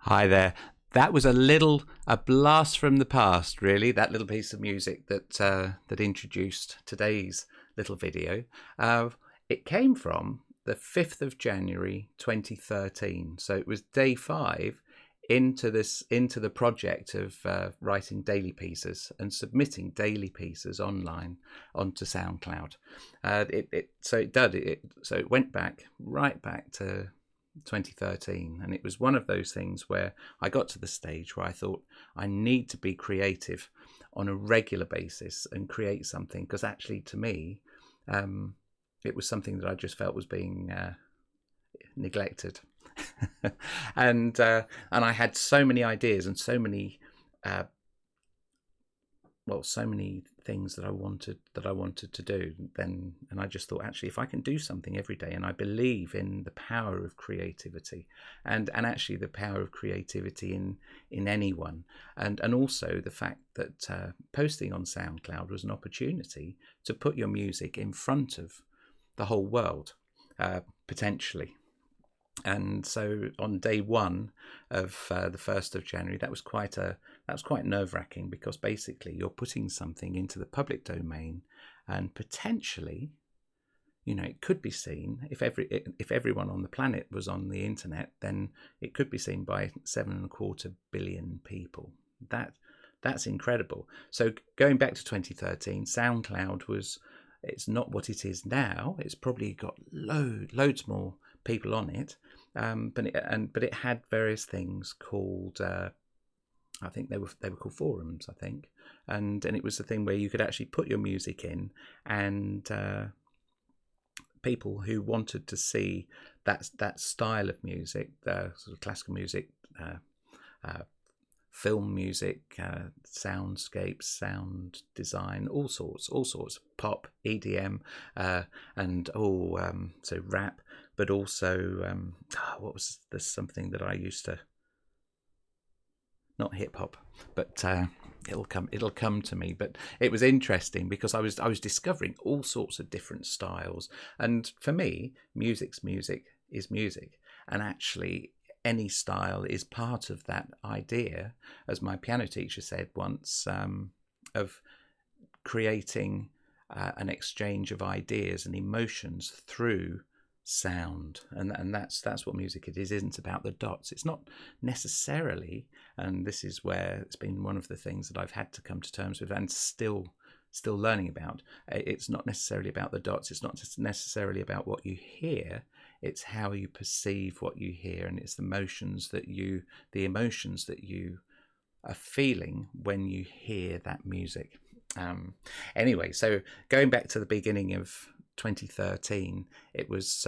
Hi there. That was a blast from the past, really. That little piece of music that introduced today's little video. Uh, it came from the 5th of January 2013. So it was day 5 into the project of writing daily pieces and submitting daily pieces online onto SoundCloud. So it went right back to 2013, and it was one of those things where I got to the stage where I thought I need to be creative on a regular basis and create something, because actually to me it was something that I just felt was being neglected. And I had so many ideas and so many so many things that I wanted to do then, and I just thought, actually, if I can do something every day, and I believe in the power of creativity, and actually the power of creativity in anyone, and also the fact that posting on SoundCloud was an opportunity to put your music in front of the whole world, potentially. And so on day 1 of the 1st of January, that was quite nerve-wracking, because basically you're putting something into the public domain, and potentially, it could be seen, if everyone on the planet was on the internet, then it could be seen by 7.25 billion people. That's incredible. So going back to 2013, SoundCloud it's not what it is now. It's probably got loads more people on it, but it had various things called, I think they were called forums, I think, and it was the thing where you could actually put your music in, and people who wanted to see that style of music, the sort of classical music, film music, soundscapes, sound design, all sorts, pop, EDM, and so rap, but also there's something that I used to, not hip hop, but it'll come to me. But it was interesting because I was discovering all sorts of different styles, and for me, music is music, and actually any style is part of that idea, as my piano teacher said once, of creating an exchange of ideas and emotions through sound, and that's what music it is. It isn't about the dots. It's not necessarily, and this is where it's been one of the things that I've had to come to terms with, and still learning about. It's not necessarily about the dots. It's not just necessarily about what you hear. It's how you perceive what you hear, and it's the emotions that you are feeling when you hear that music. Anyway, so going back to the beginning of 2013, it was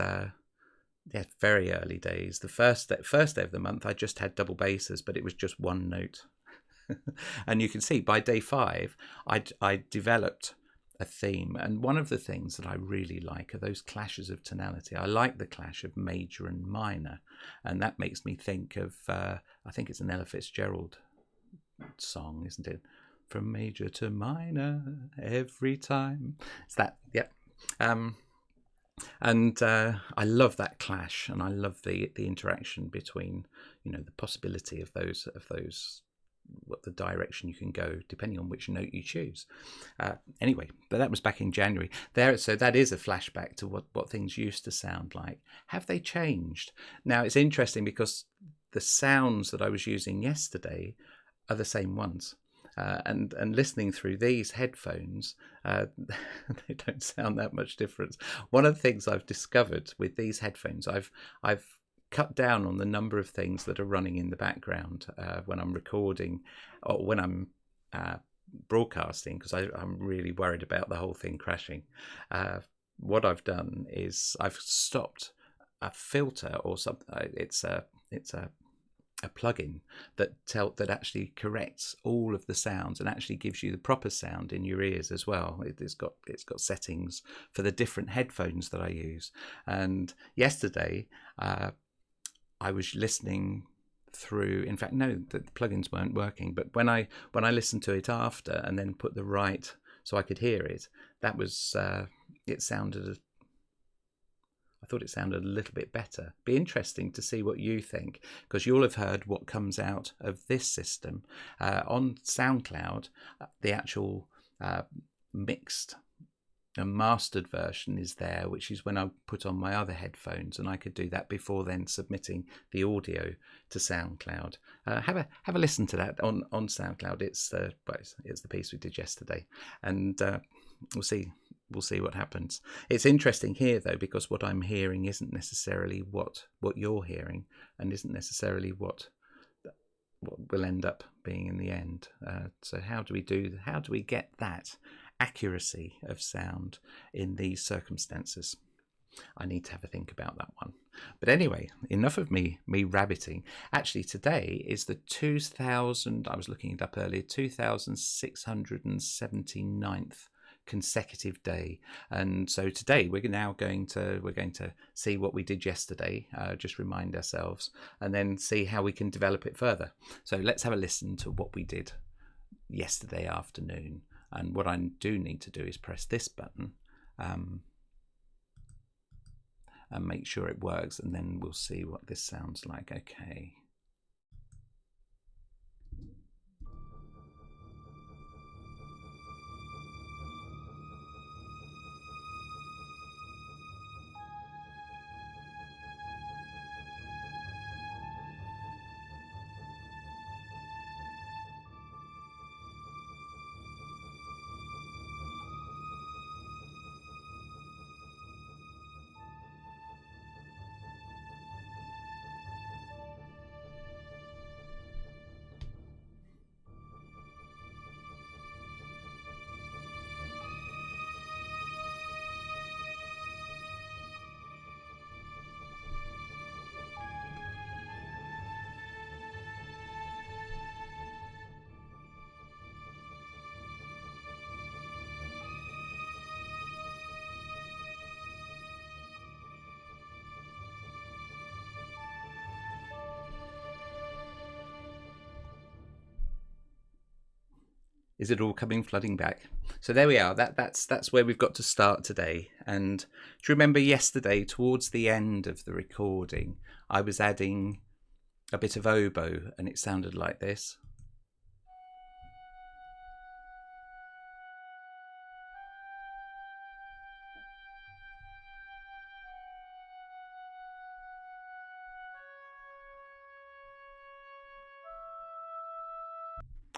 very early days. The first day of the month, I just had double basses, but it was just one note. And you can see by day 5, I developed a theme, and one of the things that I really like are those clashes of tonality. I like the clash of major and minor, and that makes me think of I think it's an Ella Fitzgerald song, isn't it? From major to minor every time. It's that, yeah. And I love that clash, and I love the interaction between, the possibility of those what the direction you can go depending on which note you choose. Anyway, but that was back in January. So that is a flashback to what things used to sound like. Have they changed? Now it's interesting because the sounds that I was using yesterday are the same ones. And listening through these headphones, they don't sound that much different. One of the things I've discovered with these headphones, I've cut down on the number of things that are running in the background when I'm recording or when I'm broadcasting, because I'm really worried about the whole thing crashing. What I've done is I've stopped a filter or something. It's a plugin that actually corrects all of the sounds and actually gives you the proper sound in your ears as well. It's got settings for the different headphones that I use. And yesterday I was listening through, in fact, no, the plugins weren't working, but when I listened to it after and then put the right so I could hear it, that was it sounded, I thought it sounded a little bit better. Be interesting to see what you think, because you'll have heard what comes out of this system on SoundCloud. The actual mixed and mastered version is there, which is when I put on my other headphones, and I could do that before then submitting the audio to SoundCloud. Have a listen to that on SoundCloud. It's the piece we did yesterday, and we'll see what happens. It's interesting here though, because what I'm hearing isn't necessarily what you're hearing, and isn't necessarily what will end up being in the end. So how do we get that accuracy of sound in these circumstances? I need to have a think about that one. But anyway, enough of me rabbiting. Actually, today is the 2000, I was looking it up earlier, 2679th consecutive day, and so today we're going to see what we did yesterday, just remind ourselves, and then see how we can develop it further. So let's have a listen to what we did yesterday afternoon. And what I do need to do is press this button and make sure it works, and then we'll see what this sounds like. Okay. Is it all coming flooding back? So there we are. That's where we've got to start today. And do you remember yesterday, towards the end of the recording, I was adding a bit of oboe, and it sounded like this.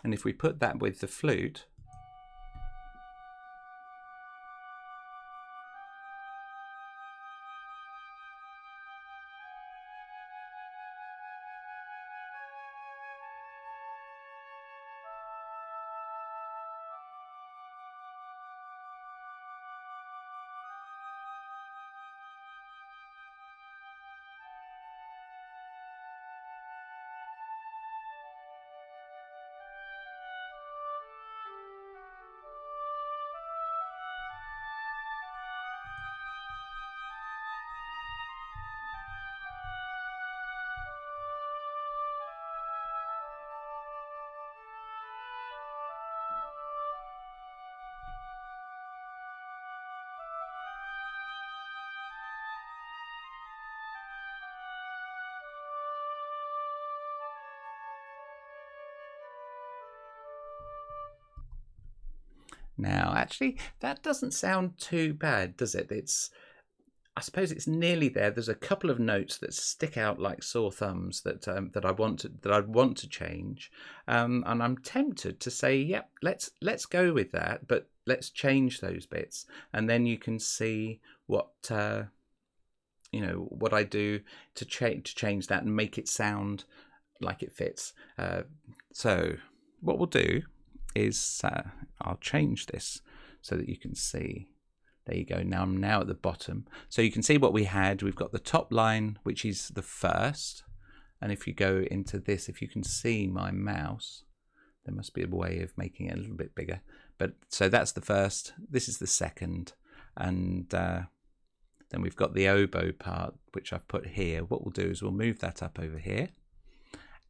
And if we put that with the flute, now actually that doesn't sound too bad, does it? I suppose it's nearly there. There's a couple of notes that stick out like sore thumbs that I'd want to change, and I'm tempted to say, yep, let's go with that, but let's change those bits, and then you can see what what I do to change that and make it sound like it fits. So what we'll do is I'll change this so that you can see. There you go. Now I'm at the bottom. So you can see what we had. We've got the top line, which is the first. And if you go into this, if you can see my mouse, there must be a way of making it a little bit bigger. But so that's the first. This is the second. And then we've got the oboe part, which I've put here. What we'll do is we'll move that up over here.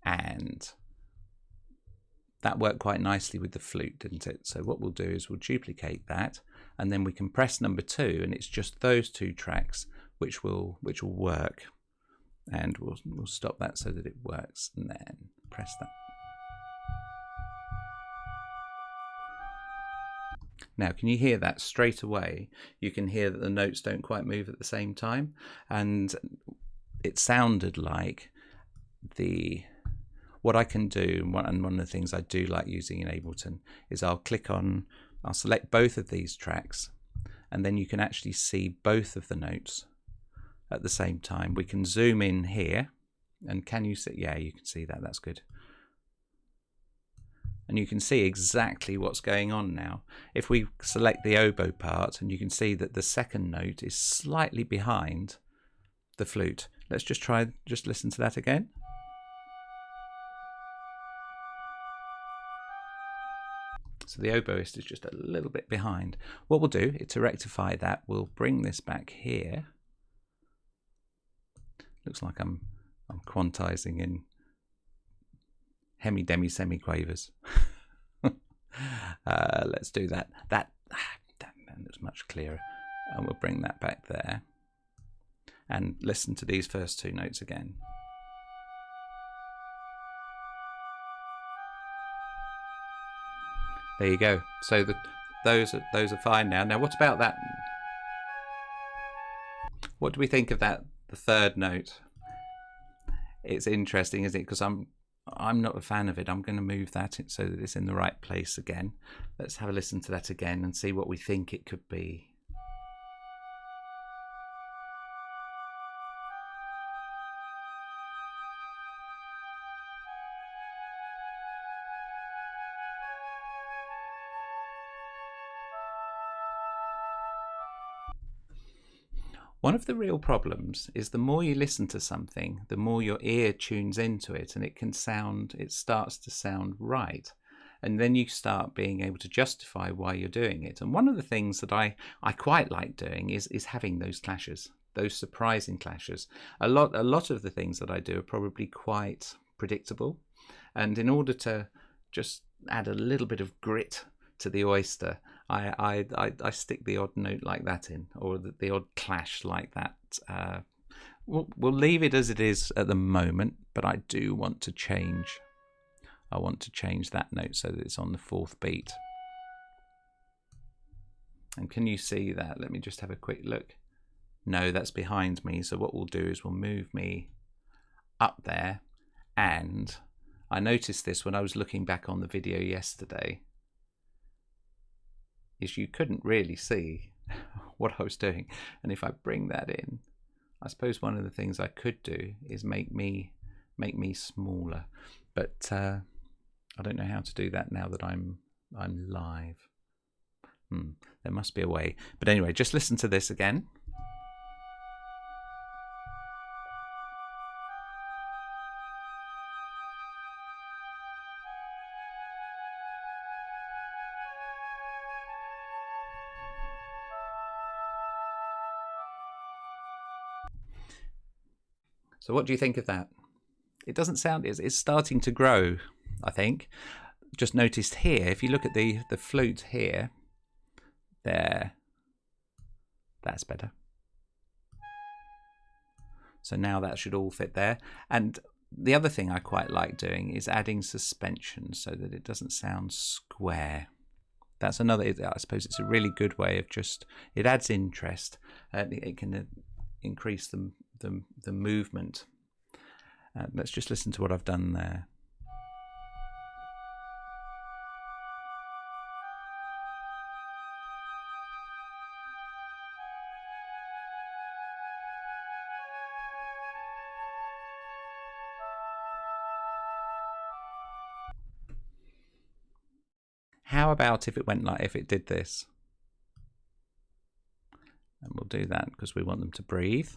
And that worked quite nicely with the flute, didn't it? So what we'll do is we'll duplicate that, and then we can press number 2, and it's just those 2 tracks which will work. And we'll stop that so that it works, and then press that. Now, can you hear that straight away? You can hear that the notes don't quite move at the same time, and it sounded like what I can do, and one of the things I do like using in Ableton is I'll select both of these tracks, and then you can actually see both of the notes at the same time. We can zoom in here, and can you see? Yeah, you can see that. That's good. And you can see exactly what's going on now. If we select the oboe part, and you can see that the second note is slightly behind the flute. Let's just listen to that again. So the oboist is just a little bit behind. What we'll do is to rectify that, we'll bring this back here. Looks like I'm quantizing in hemi-demi-semi-quavers. Let's do that. That looks much clearer. And we'll bring that back there. And listen to these first 2 notes again. There you go. So those are fine now. Now, what about that? What do we think of that? The third note. It's interesting, isn't it? Because I'm not a fan of it. I'm going to move that so that it's in the right place again. Let's have a listen to that again and see what we think it could be. One of the real problems is the more you listen to something, the more your ear tunes into it, and it starts to sound right. And then you start being able to justify why you're doing it. And one of the things that I quite like doing is having those clashes, those surprising clashes. A lot of the things that I do are probably quite predictable. And in order to just add a little bit of grit to the oyster, I stick the odd note like that in, or the odd clash like that. We'll leave it as it is at the moment, but I do want to change. I want to change that note so that it's on the 4th beat. And can you see that? Let me just have a quick look. No, that's behind me. So what we'll do is we'll move me up there. And I noticed this when I was looking back on the video yesterday, is you couldn't really see what I was doing. And if I bring that in, I suppose one of the things I could do is make me smaller. But I don't know how to do that now that I'm live. There must be a way. But anyway, just listen to this again. So what do you think of that? It doesn't sound, it's starting to grow, I think. Just noticed here, if you look at the flute here, there, that's better. So now that should all fit there. And the other thing I quite like doing is adding suspension so that it doesn't sound square. That's another, I suppose it's a really good way of just, it adds interest. It can increase the movement. Let's just listen to what I've done there. How about if it did this? And we'll do that because we want them to breathe.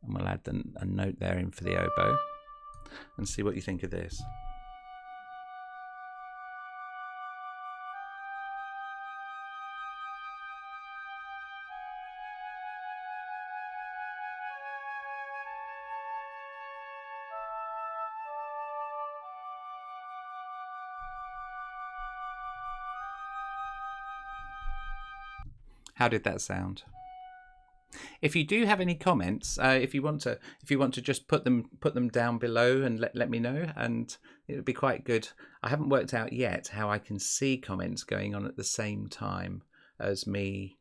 And we'll add a note there in for the oboe and see what you think of this. How did that sound? If you do have any comments, if you want to just put them down below and let me know, and it would be quite good. I haven't worked out yet how I can see comments going on at the same time as me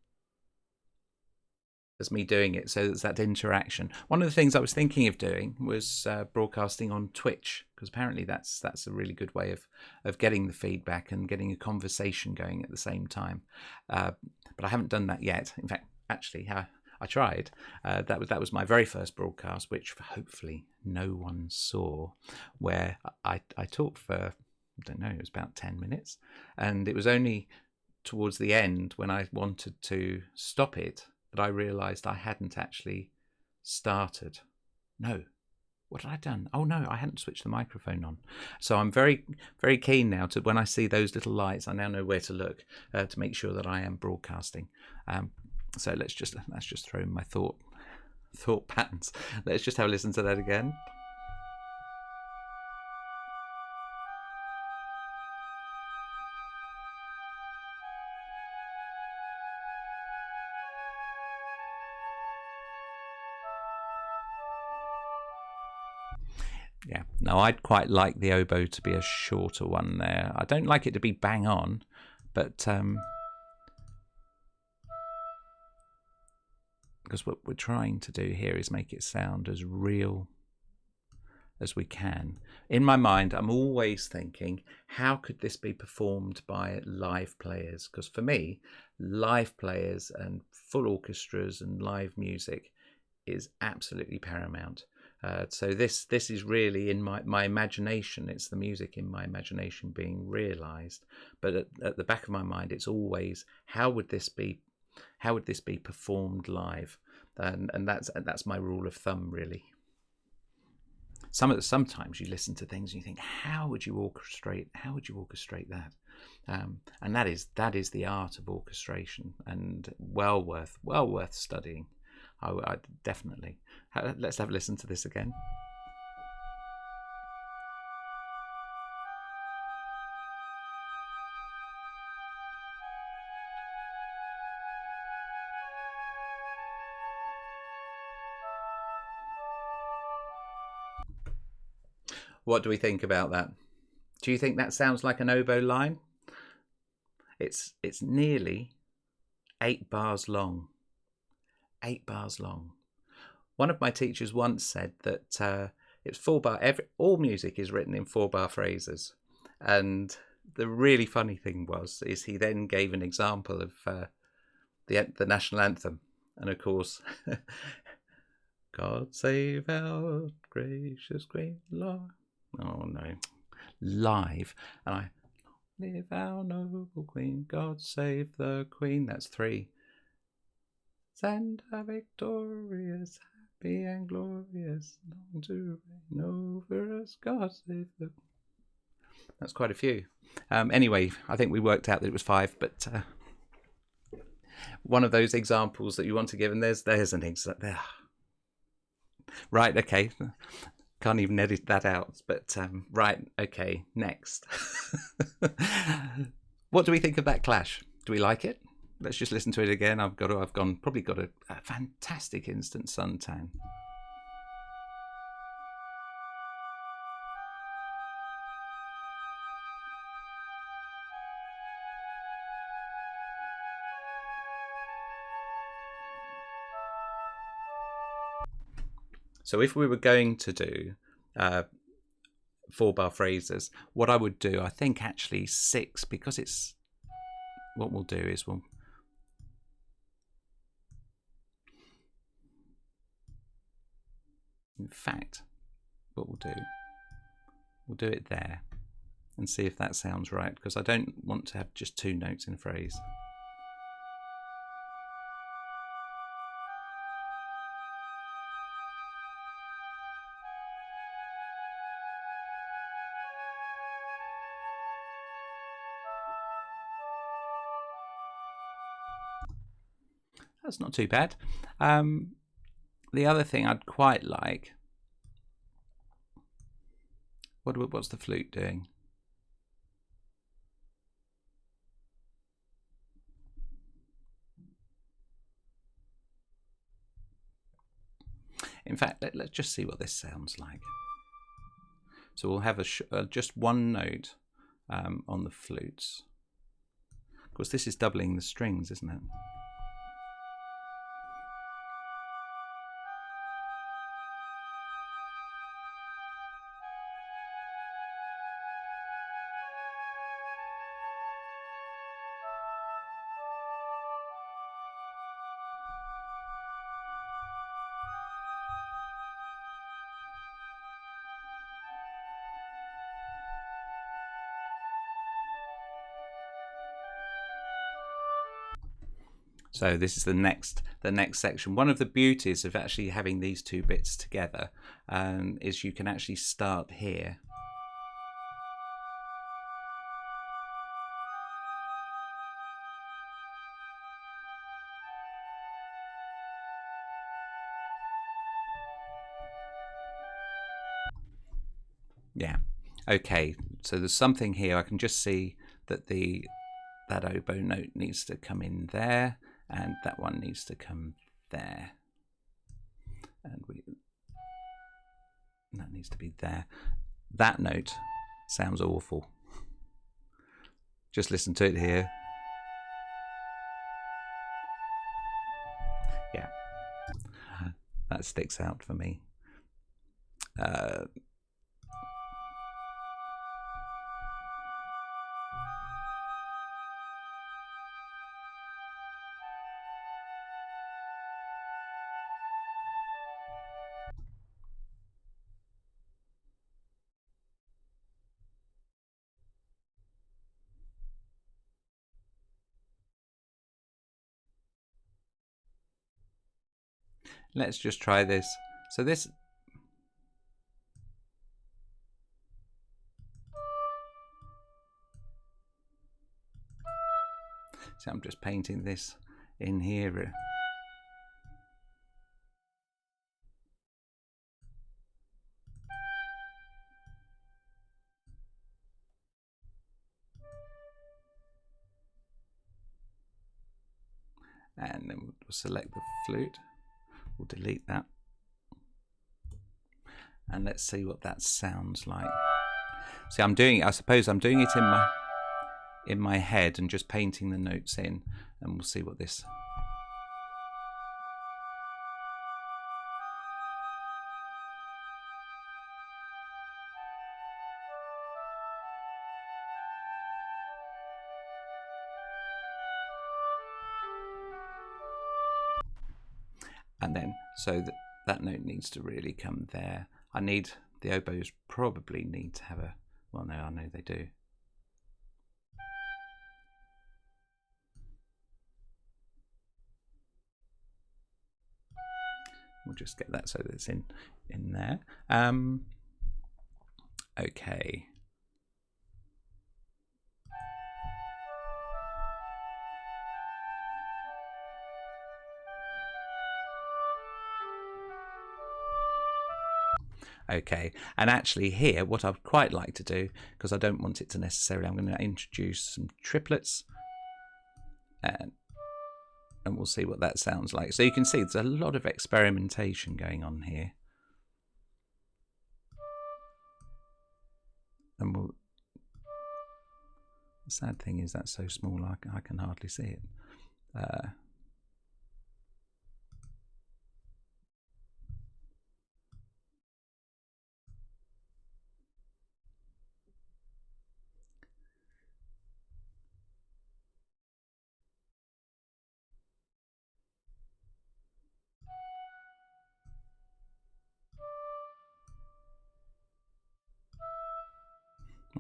doing it, so there's that interaction. One of the things I was thinking of doing was broadcasting on Twitch, because apparently that's a really good way of getting the feedback and getting a conversation going at the same time. But I haven't done that yet. In fact, actually, I tried. That was my very first broadcast, which hopefully no one saw, where I talked for, I don't know, it was about 10 minutes, and it was only towards the end when I wanted to stop it that I realised I hadn't actually started. No. What had I done? Oh no, I hadn't switched the microphone on. So I'm very, very keen now to, when I see those little lights, I now know where to look to make sure that I am broadcasting. So let's just throw in my thought patterns. Let's just have a listen to that again. Yeah, no, I'd quite like the oboe to be a shorter one there. I don't like it to be bang on, but because what we're trying to do here is make it sound as real as we can. In my mind, I'm always thinking, how could this be performed by live players? Because for me, live players and full orchestras and live music is absolutely paramount. So this is really in my imagination. It's the music in my imagination being realised. But at the back of my mind, it's always, how would this be performed live? And that's my rule of thumb, really. Sometimes you listen to things and you think, how would you orchestrate that? And that is the art of orchestration, and well worth studying. I definitely. Let's have a listen to this again. What do we think about that? Do you think that sounds like an oboe line? It's nearly 8 bars long. 8 bars long. One of my teachers once said that it's 4 bar. All music is written in 4 bar phrases, and the really funny thing is he then gave an example of the national anthem, and of course, God save our gracious Queen, Lord. Oh no, live, and I live our noble Queen. God save the Queen. That's 3. Send her victorious, happy and glorious, long to reign over us, God save the... That's quite a few. Anyway, I think we worked out that it was 5, but one of those examples that you want to give, and there's an example there. Right, okay. Can't even edit that out, but right, okay, next. What do we think of that clash? Do we like it? Let's just listen to it again. I've probably got a fantastic instant suntan. So if we were going to do 4-bar phrases, what I would do, I think actually 6, because it's, what we'll do is in fact, what we'll do it there and see if that sounds right, because I don't want to have just 2 notes in a phrase. That's not too bad. The other thing I'd quite like, what's the flute doing? In fact, let's just see what this sounds like. So we'll have just 1 note on the flutes. Of course, this is doubling the strings, isn't it? So this is the next section. One of the beauties of actually having these 2 bits together is you can actually start here. Yeah. Okay. So there's something here. I can just see that that oboe note needs to come in there, and that one needs to come there, and that needs to be there. That note sounds awful. Just listen to it here. Yeah, that sticks out for me. Let's just try this. So this, so I'm just painting this in here. And then we'll select the flute. We'll delete that. And let's see what that sounds like. See, I suppose I'm doing it in my head and just painting the notes in, and we'll see what this. And then, so that note needs to really come there. The oboes probably need to have well, no, I know they do. We'll just get that so that it's in there. Okay. Okay, and actually here, what I'd quite like to do, because I don't want it to necessarily, I'm going to introduce some triplets, and we'll see what that sounds like. So you can see there's a lot of experimentation going on here. And the sad thing is that's so small I can hardly see it.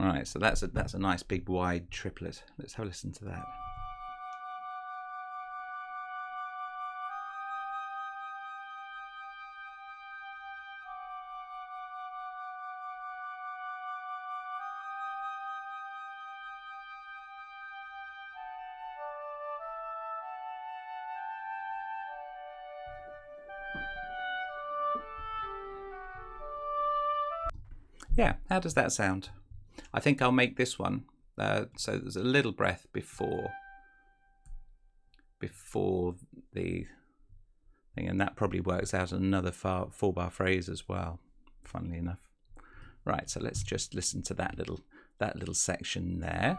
All right, so that's a nice big wide triplet. Let's have a listen to that. Yeah, how does that sound? I think I'll make this one so there's a little breath before the thing, and that probably works out another 4-bar phrase as well, funnily enough. Right, so let's just listen to that little section there.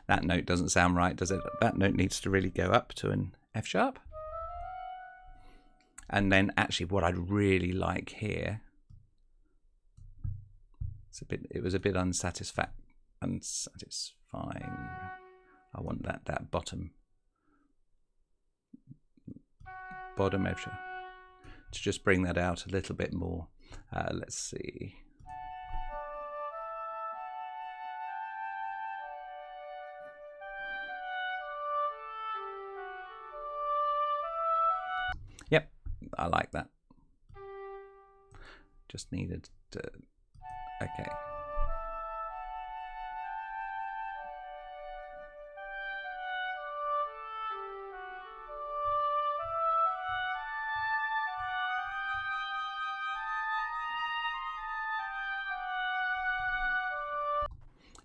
That note doesn't sound right, does it? That note needs to really go up to an F sharp. And then actually what I'd really like here, it was a bit unsatisfying. I want that bottom F sharp to just bring that out a little bit more. Let's see. Yep, I like that. Just needed to, okay.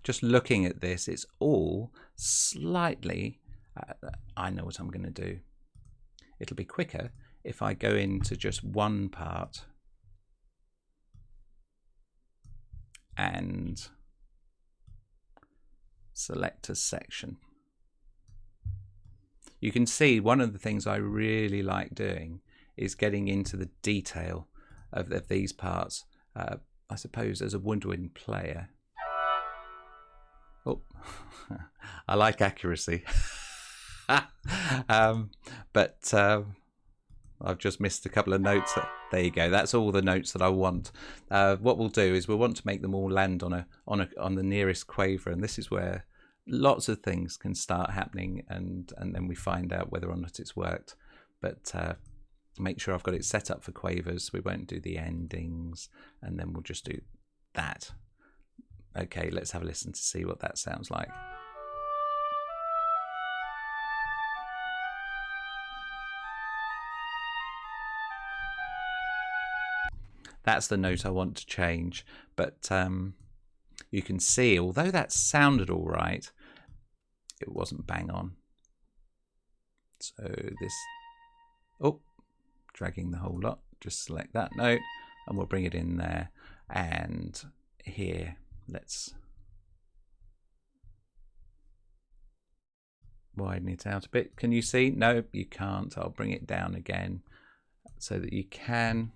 Just looking at this, it's all slightly, I know what I'm going to do. It'll be quicker if I go into just one part and select a section. You can see one of the things I really like doing is getting into the detail of these parts. I suppose as a woodwind player, oh, I like accuracy. But I've just missed a couple of notes. There you go. That's all the notes that I want. What we'll do is we'll want to make them all land on the nearest quaver, and this is where lots of things can start happening, and then we find out whether or not it's worked. But make sure I've got it set up for quavers. We won't do the endings, and then we'll just do that. Okay, let's have a listen to see what that sounds like. That's the note I want to change, but you can see, although that sounded all right, it wasn't bang on. So this, oh, dragging the whole lot, just select that note and we'll bring it in there. And here, let's widen it out a bit. Can you see? No, you can't. I'll bring it down again so that you can.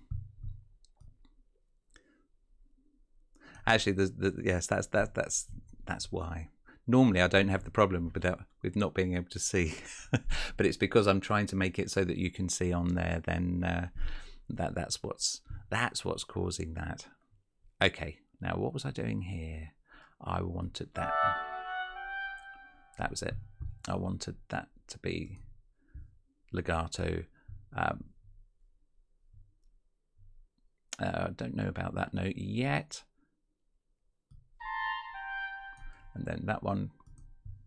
Actually, yes, that's why. Normally, I don't have the problem with not being able to see, but it's because I'm trying to make it so that you can see on there. Then that's what's causing that. Okay, now what was I doing here? I wanted that. That was it. I wanted that to be legato. I don't know about that note yet. And then that one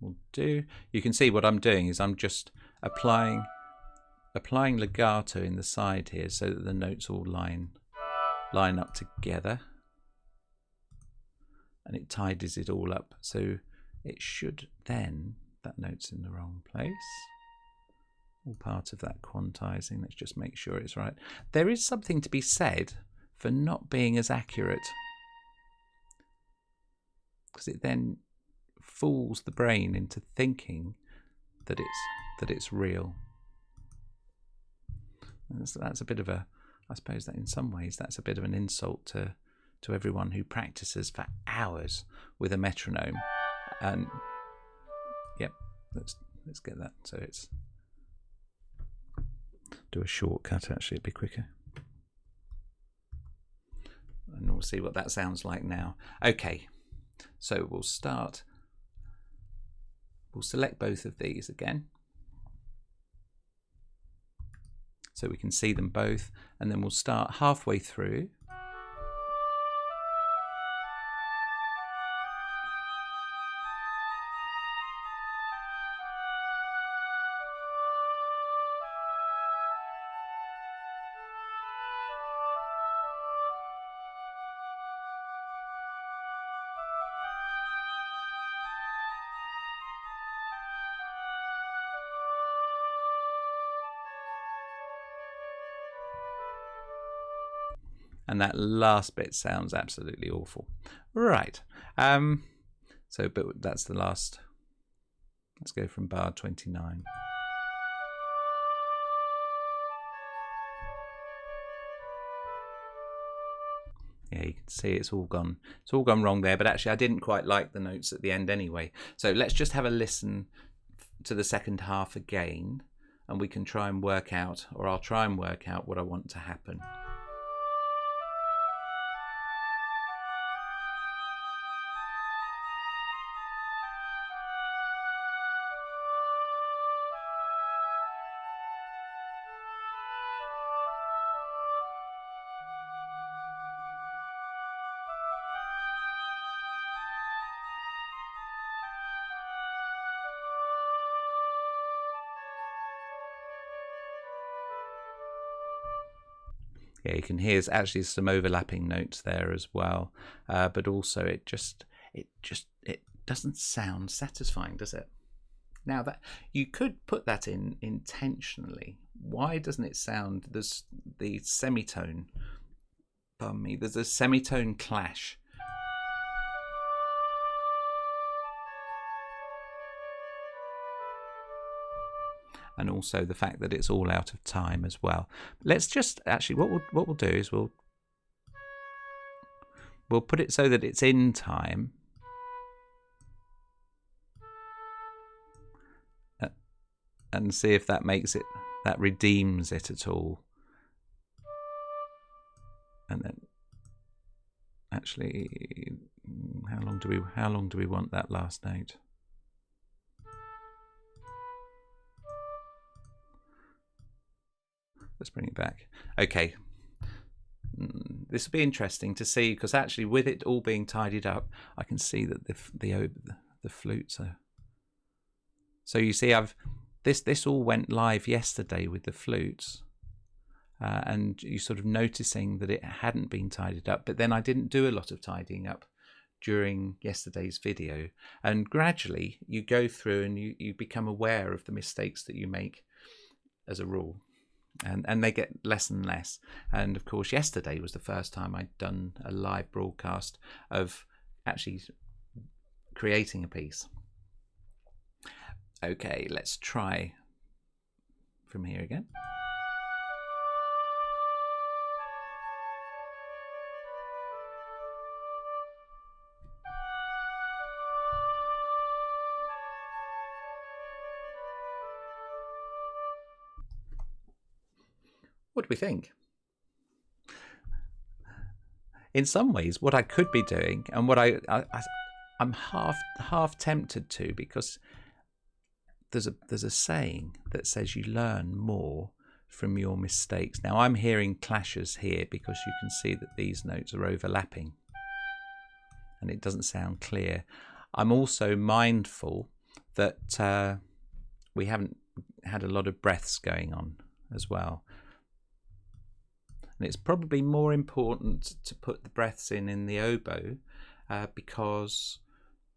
will do. You can see what I'm doing is I'm just applying legato in the side here so that the notes all line up together, and it tidies it all up. So it should then, that note's in the wrong place. All part of that quantizing. Let's just make sure it's right. There is something to be said for not being as accurate, because it then fools the brain into thinking that it's real. And that's a bit of a, I suppose that in some ways that's a bit of an insult to everyone who practices for hours with a metronome. And yep, let's get that. So it's do a shortcut, actually it'd be quicker. And we'll see what that sounds like now. Okay, so we'll start. We'll select both of these again, so we can see them both, and then we'll start halfway through. And that last bit sounds absolutely awful. Right. So, but that's the last. Let's go from bar 29. Yeah, you can see it's all gone wrong there, but actually I didn't quite like the notes at the end anyway. So let's just have a listen to the second half again, and we can try and work out, or I'll try and work out what I want to happen. Yeah, you can hear actually some overlapping notes there as well, but also it doesn't sound satisfying, does it? Now that you could put that in intentionally. Why doesn't it sound? There's the semitone. Pardon me. There's a semitone clash. And also the fact that it's all out of time as well. Let's just actually what we'll do is we'll put it so that it's in time, and see if that makes it, that redeems it at all. And then actually, how long do we want that last note? Let's bring it back. Okay. This will be interesting to see, because actually with it all being tidied up, I can see that the flutes are. So you see, this all went live yesterday with the flutes, and you sort of noticing that it hadn't been tidied up. But then I didn't do a lot of tidying up during yesterday's video, and gradually you go through and you become aware of the mistakes that you make as a rule. And they get less and less. And of course, yesterday was the first time I'd done a live broadcast of actually creating a piece. Okay, let's try from here again. What do we think? In some ways, what I could be doing, and what I'm half tempted to, because there's a saying that says you learn more from your mistakes. Now I'm hearing clashes here because you can see that these notes are overlapping, and it doesn't sound clear. I'm also mindful that we haven't had a lot of breaths going on as well. And it's probably more important to put the breaths in the oboe, because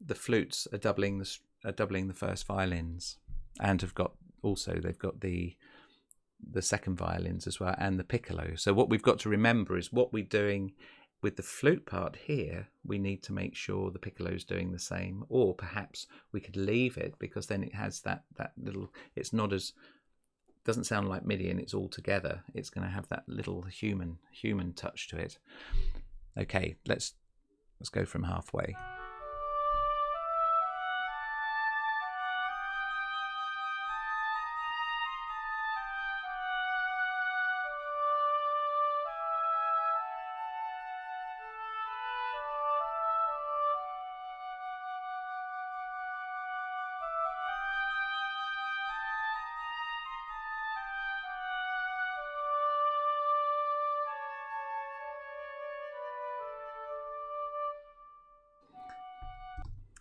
the flutes are doubling the first violins, and they've got the second violins as well, and the piccolo. So what we've got to remember is what we're doing with the flute part here, we need to make sure the piccolo's doing the same, or perhaps we could leave it, because then it has that little, it's not as, doesn't sound like MIDI and it's all together. It's going to have that little human touch to it. Okay, let's go from halfway.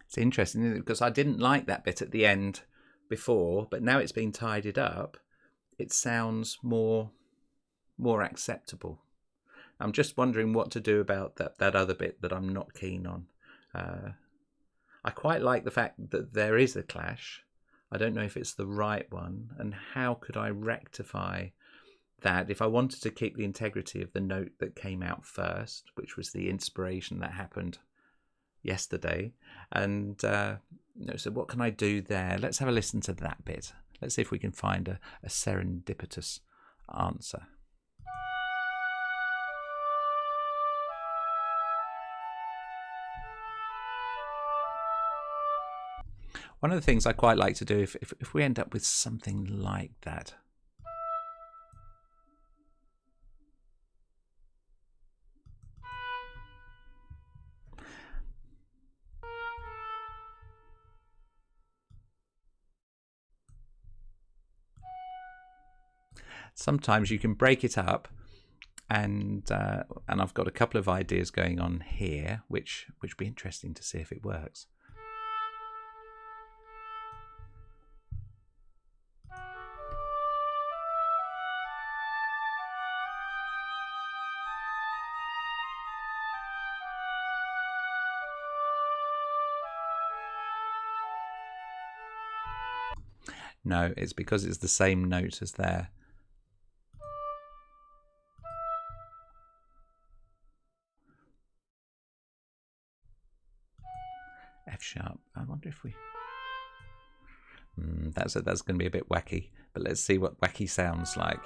It's interesting because I didn't like that bit at the end before, but now it's been tidied up, it sounds more acceptable. I'm just wondering what to do about that other bit that I'm not keen on. I quite like the fact that there is a clash. I don't know if it's the right one, and how could I rectify that if I wanted to keep the integrity of the note that came out first, which was the inspiration that happened yesterday. And so what can I do there? Let's have a listen to that bit. Let's see if we can find a serendipitous answer. One of the things I quite like to do, if we end up with something like that, sometimes you can break it up, and I've got a couple of ideas going on here, which would be interesting to see if it works. No, it's because it's the same note as there. F sharp. I wonder if we... that's going to be a bit wacky, but let's see what wacky sounds like.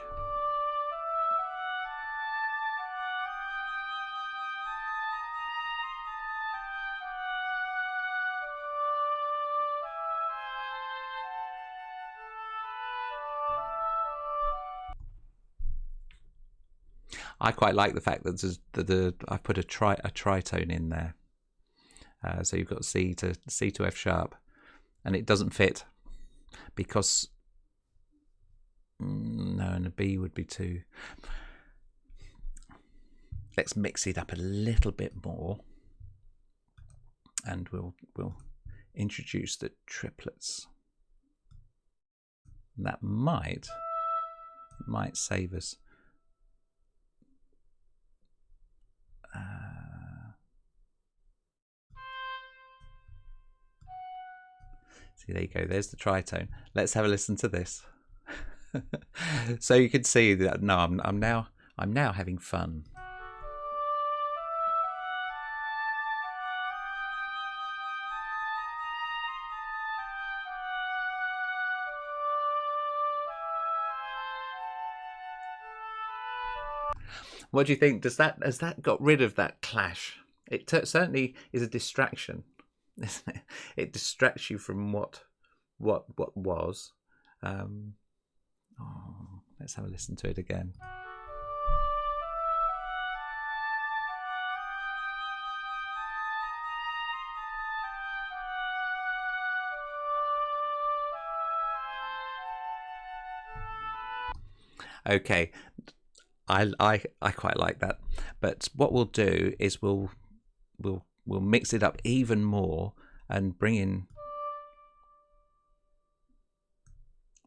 I quite like the fact that I put a tritone in there. So you've got C to F sharp, and it doesn't fit because no, and a B would be too. Let's mix it up a little bit more, and we'll introduce the triplets. That might save us. See, there you go. There's the tritone. Let's have a listen to this. So you can see that. No, I'm now having fun. What do you think? Has that got rid of that clash? It certainly is a distraction, isn't it? It distracts you from what was. Let's have a listen to it again. Okay. I quite like that, but what we'll do is we'll mix it up even more and bring in.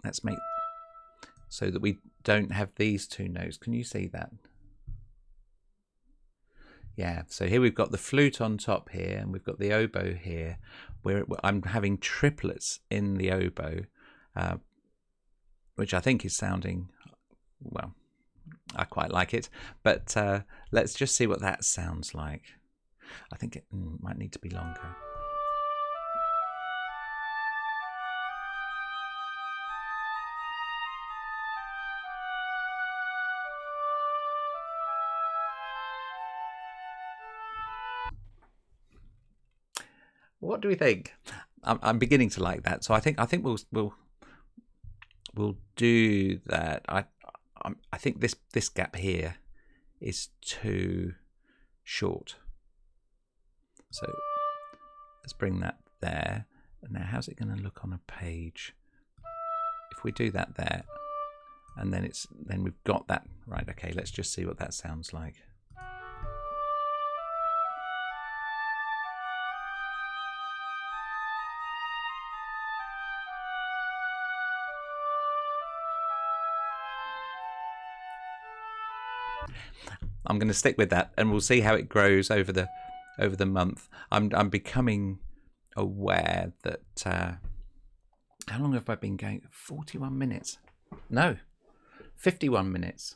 Let's make so that we don't have these two notes. Can you see that? Yeah. So here we've got the flute on top here, and we've got the oboe here. Where I'm having triplets in the oboe, which I think is sounding well. I quite like it, but let's just see what that sounds like. I think it might need to be longer. What do we think? I'm beginning to like that, so I think we'll do that. I think this gap here is too short, so let's bring that there. Now, how's it going to look on a page? If we do that there, and then we've got that right. Okay, let's just see what that sounds like. I'm going to stick with that, and we'll see how it grows over the month. I'm becoming aware that how long have I been going? 41 minutes? No, 51 minutes.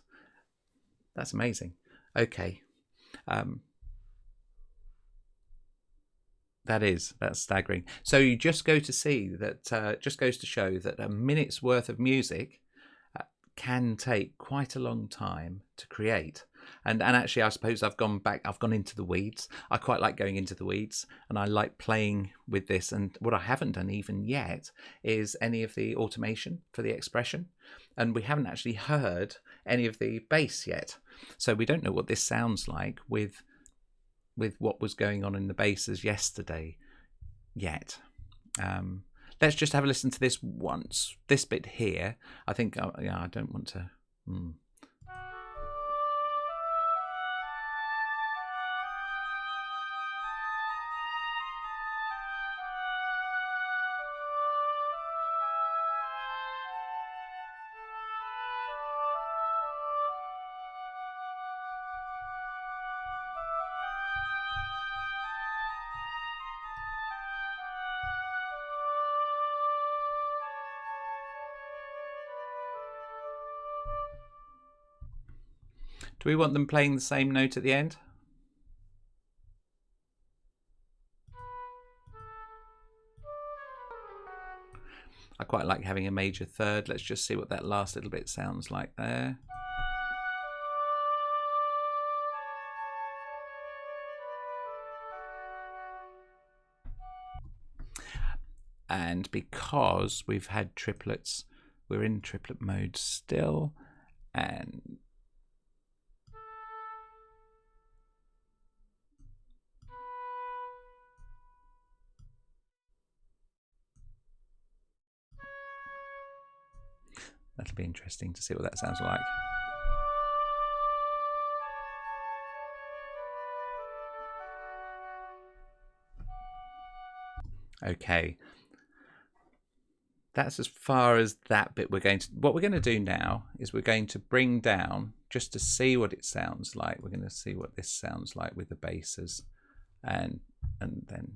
That's amazing. Okay, that's staggering. So you just go to see that. Just goes to show that a minute's worth of music can take quite a long time to create. And actually, I suppose I've gone into the weeds. I quite like going into the weeds, and I like playing with this. And what I haven't done even yet is any of the automation for the expression. And we haven't actually heard any of the bass yet. So we don't know what this sounds like with what was going on in the basses yesterday yet. Let's just have a listen to this once. This bit here, I think, I don't want to... Do we want them playing the same note at the end? I quite like having a major third. Let's just see what that last little bit sounds like there. And because we've had triplets, we're in triplet mode still, and that'll be interesting to see what that sounds like. Okay, that's as far as that bit. What we're going to do now is we're going to bring down, just to see what it sounds like. We're going to see what this sounds like with the basses, and then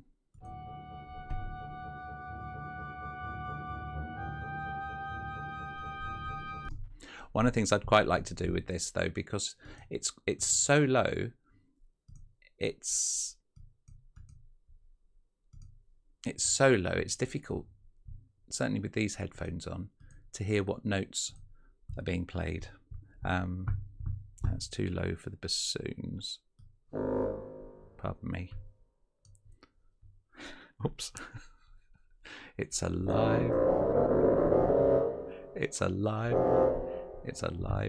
one of the things I'd quite like to do with this, though, because it's so low, it's so low, it's difficult, certainly with these headphones on, to hear what notes are being played. That's too low for the bassoons. Pardon me. Oops. It's a live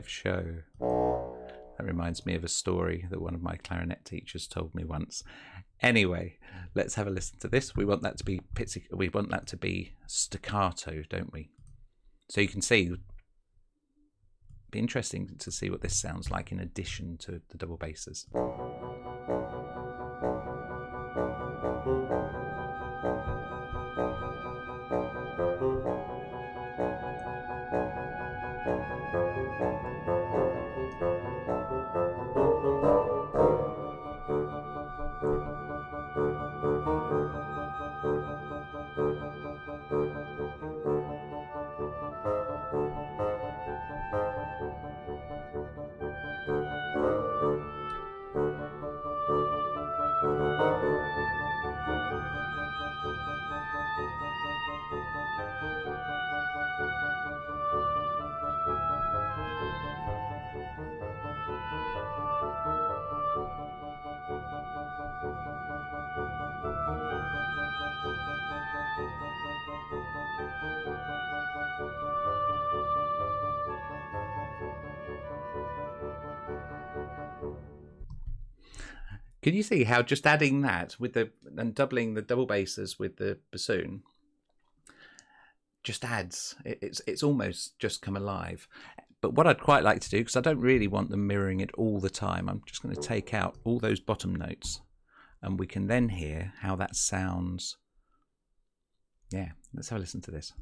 show. That reminds me of a story that one of my clarinet teachers told me once. Anyway, let's have a listen to this. We want that to be we want that to be staccato, don't we? So you can see, it'd be interesting to see what this sounds like in addition to the double basses. Can you see how just adding that with the and doubling the double basses with the bassoon just adds, it's almost just come alive. But what I'd quite like to do, because I don't really want them mirroring it all the time, I'm just going to take out all those bottom notes, and we can then hear how that sounds. Yeah, let's have a listen to this.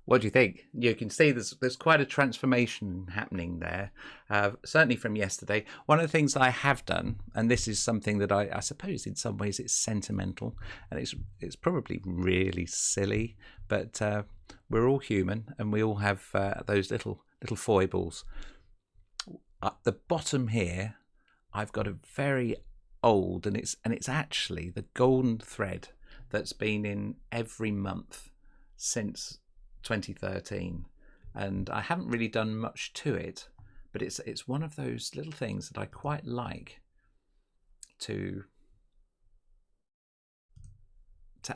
What do you think? You can see there's quite a transformation happening there, certainly from yesterday. One of the things I have done, and this is something that I suppose in some ways it's sentimental, and it's probably really silly, but we're all human and we all have those little foibles. At the bottom here, I've got a very old, and it's actually the golden thread that's been in every month since 2013, and I haven't really done much to it, but it's one of those little things that I quite like to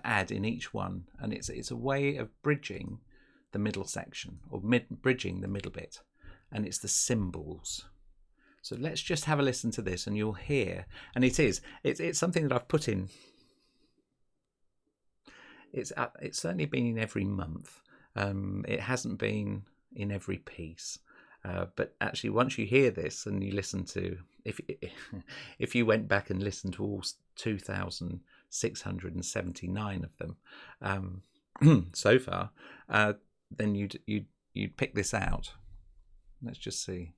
add in each one, and it's a way of bridging the middle section, or bridging the middle bit, and it's the cymbals. So let's just have a listen to this and you'll hear, and it's something that I've put in. It's certainly been in every month. It hasn't been in every piece, but actually once you hear this and you listen to, if you went back and listened to all 2,679 of them so far, then you'd pick this out. Let's just see.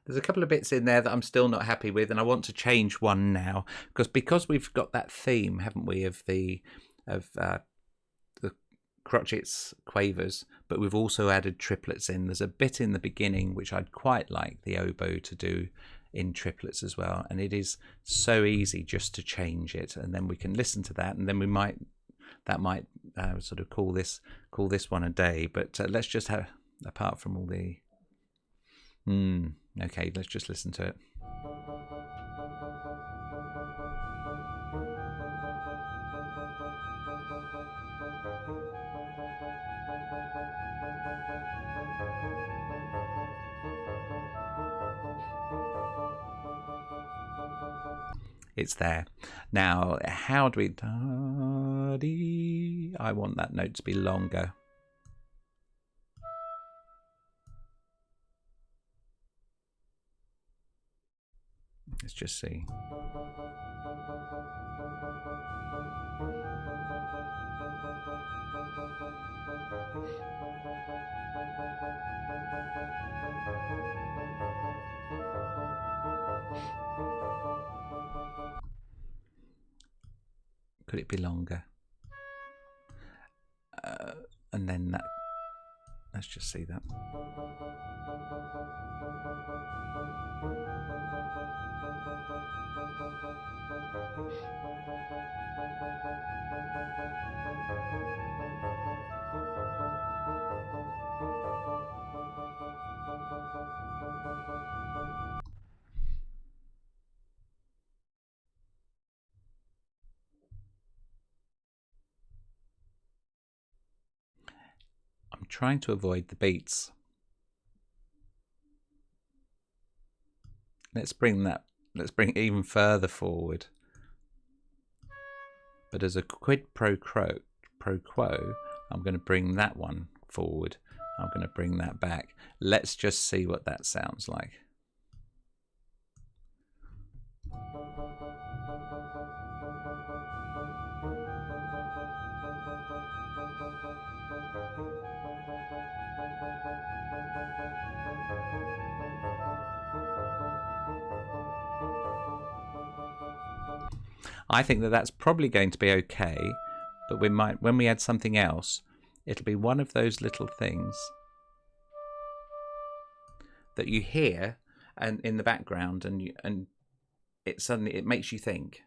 There's a couple of bits in there that I'm still not happy with, and I want to change one now, because we've got that theme, haven't we, of the crotchets, quavers, but we've also added triplets in. There's a bit in the beginning which I'd quite like the oboe to do in triplets as well, and it is so easy just to change it, and then we can listen to that, and then that might sort of call this one a day. But let's just have, apart from all the okay, let's just listen to it. It's there. Now, how do we... I want that note to be longer. Let's just see. could it be longer? And then that, let's just see that. I'm trying to avoid the beats. Let's bring it even further forward. But as a quid pro quo, I'm going to bring that one forward. I'm going to bring that back. Let's just see what that sounds like. I think that that's probably going to be okay, but we might, when we add something else, it'll be one of those little things that you hear and in the background, and it suddenly it makes you think,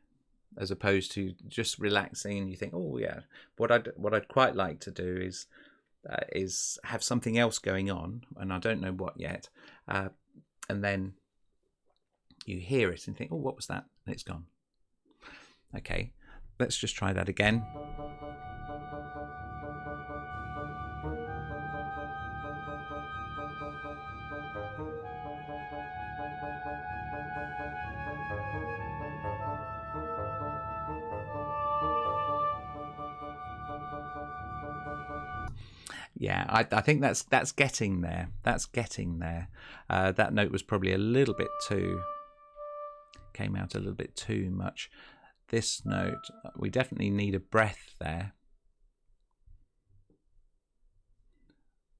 as opposed to just relaxing and you think, oh yeah. What I'd quite like to do is have something else going on, and I don't know what yet, and then you hear it and think, oh, what was that? And it's gone. Okay, let's just try that again. Yeah, I think that's getting there. That's getting there. That note was probably a little bit too, came out a little bit too much. This note, we definitely need a breath there.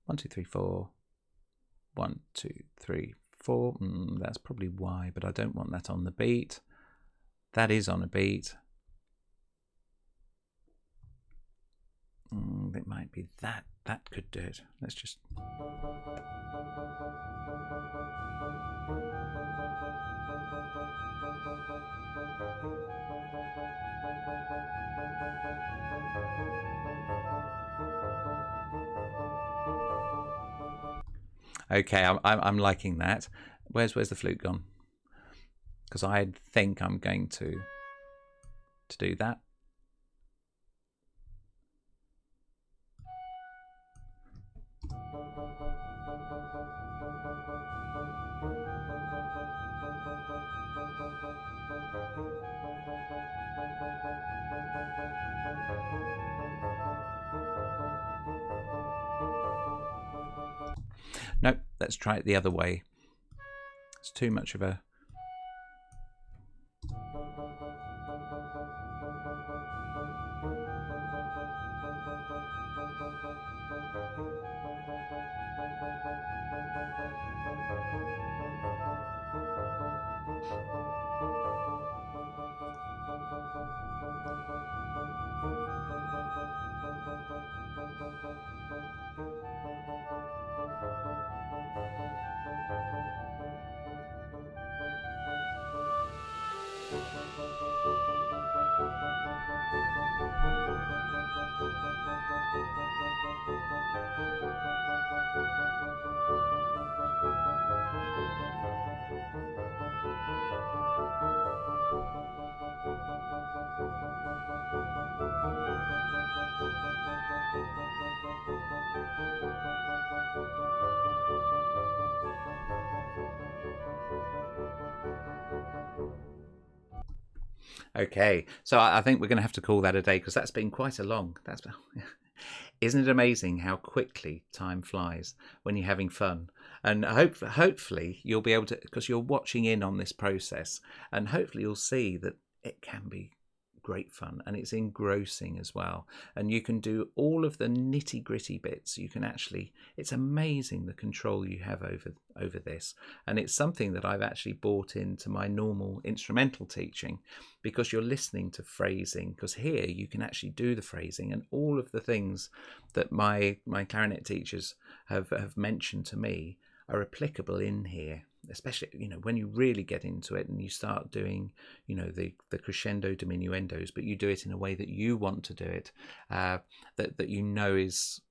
1, 2, 3, 4. 1, 2, 3, 4. That's probably why, but I don't want that on the beat. That is on a beat. It might be that. That could do it. Let's just. Okay, I'm liking that. Where's the flute gone? Because I think I'm going to do that. Nope, let's try it the other way. It's too much of a... Okay, so I think we're going to have to call that a day, because that's been quite a long... Isn't it amazing how quickly time flies when you're having fun? And hopefully you'll be able to, because you're watching in on this process, and hopefully you'll see that it can be great fun, and it's engrossing as well. And you can do all of the nitty gritty bits. You can actually, it's amazing the control you have over this. And it's something that I've actually brought into my normal instrumental teaching, because you're listening to phrasing, because here you can actually do the phrasing, and all of the things that my clarinet teachers have mentioned to me are applicable in here, especially, you know, when you really get into it and you start doing, you know, the crescendo diminuendos, but you do it in a way that you want to do it, that you know is,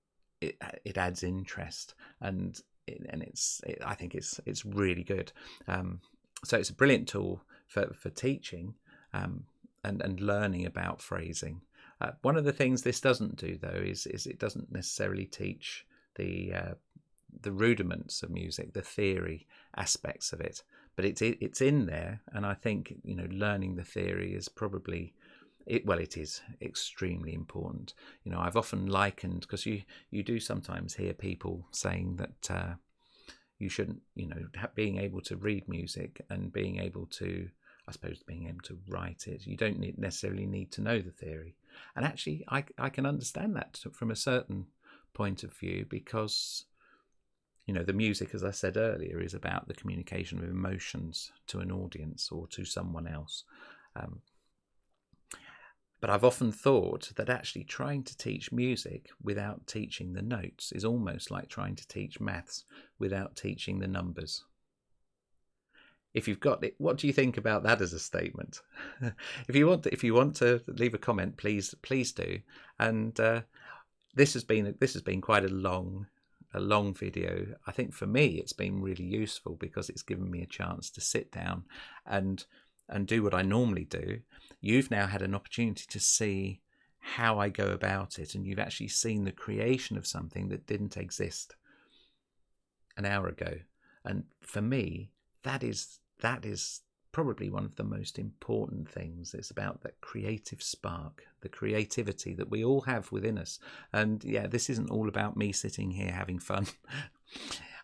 it adds interest, and I think it's really good. So it's a brilliant tool for teaching and learning about phrasing. One of the things this doesn't do, though, is it doesn't necessarily teach the rudiments of music, the theory aspects of it, but it's in there. And I think, you know, learning the theory is probably it is extremely important. You know, I've often likened, because you do sometimes hear people saying that you shouldn't, you know, being able to read music and being able to, I suppose, being able to write it, you don't necessarily need to know the theory. And actually I can understand that from a certain point of view, because, you know, the music, as I said earlier, is about the communication of emotions to an audience or to someone else. But I've often thought that actually trying to teach music without teaching the notes is almost like trying to teach maths without teaching the numbers. If you've got it, what do you think about that as a statement? If you want to leave a comment, please do. And this has been quite a long video. I think for me it's been really useful, because it's given me a chance to sit down and do what I normally do. You've now had an opportunity to see how I go about it, and you've actually seen the creation of something that didn't exist an hour ago. And for me, that is probably one of the most important things. It's about that creative spark, the creativity that we all have within us. And yeah, this isn't all about me sitting here having fun.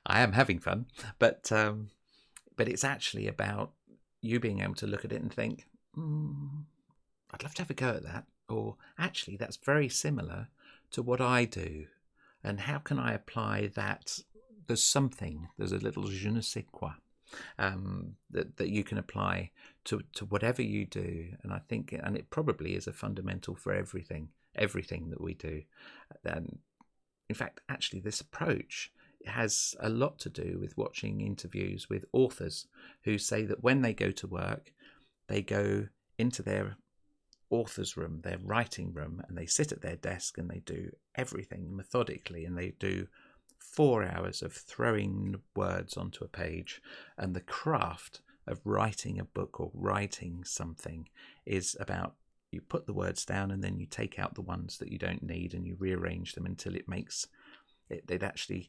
I am having fun, but it's actually about you being able to look at it and think, I'd love to have a go at that, or actually that's very similar to what I do, and how can I apply that? There's a little je ne sais quoi that you can apply to whatever you do. And I think, and it probably is a fundamental for everything that we do. In fact, actually, this approach has a lot to do with watching interviews with authors who say that when they go to work, they go into their author's room, their writing room, and they sit at their desk and they do everything methodically, and they do 4 hours of throwing words onto a page. And the craft of writing a book or writing something is about, you put the words down and then you take out the ones that you don't need and you rearrange them until it actually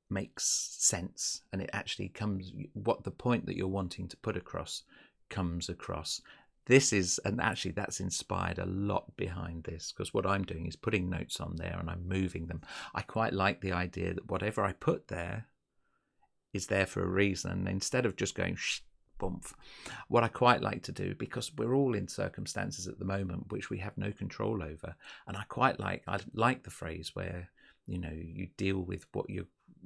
makes sense, and it actually comes, what the point that you're wanting to put across comes across. And actually that's inspired a lot behind this, because what I'm doing is putting notes on there and I'm moving them. I quite like the idea that whatever I put there is there for a reason, and instead of just going bump, what I quite like to do, because we're all in circumstances at the moment which we have no control over, and I like the phrase where, you know, you deal with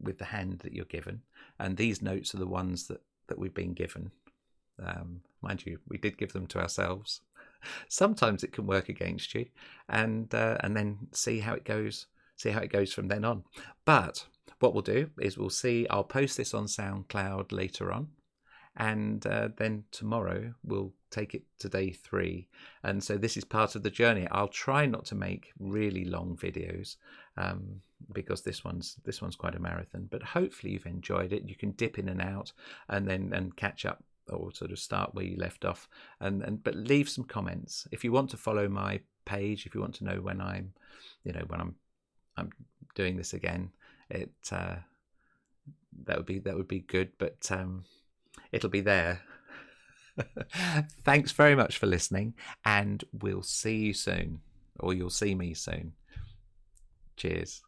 with the hand that you're given, and these notes are the ones that we've been given. Mind you, we did give them to ourselves. Sometimes it can work against you, and then see how it goes from then on. But what we'll do is I'll post this on SoundCloud later on, and then tomorrow we'll take it to day 3. And so this is part of the journey. I'll try not to make really long videos, because this one's quite a marathon, but hopefully you've enjoyed it. You can dip in and out and catch up, or sort of start where you left off, but leave some comments if you want to follow my page, if you want to know when I'm doing this again. That would be good, but it'll be there. Thanks very much for listening, and we'll see you soon, or you'll see me soon. Cheers.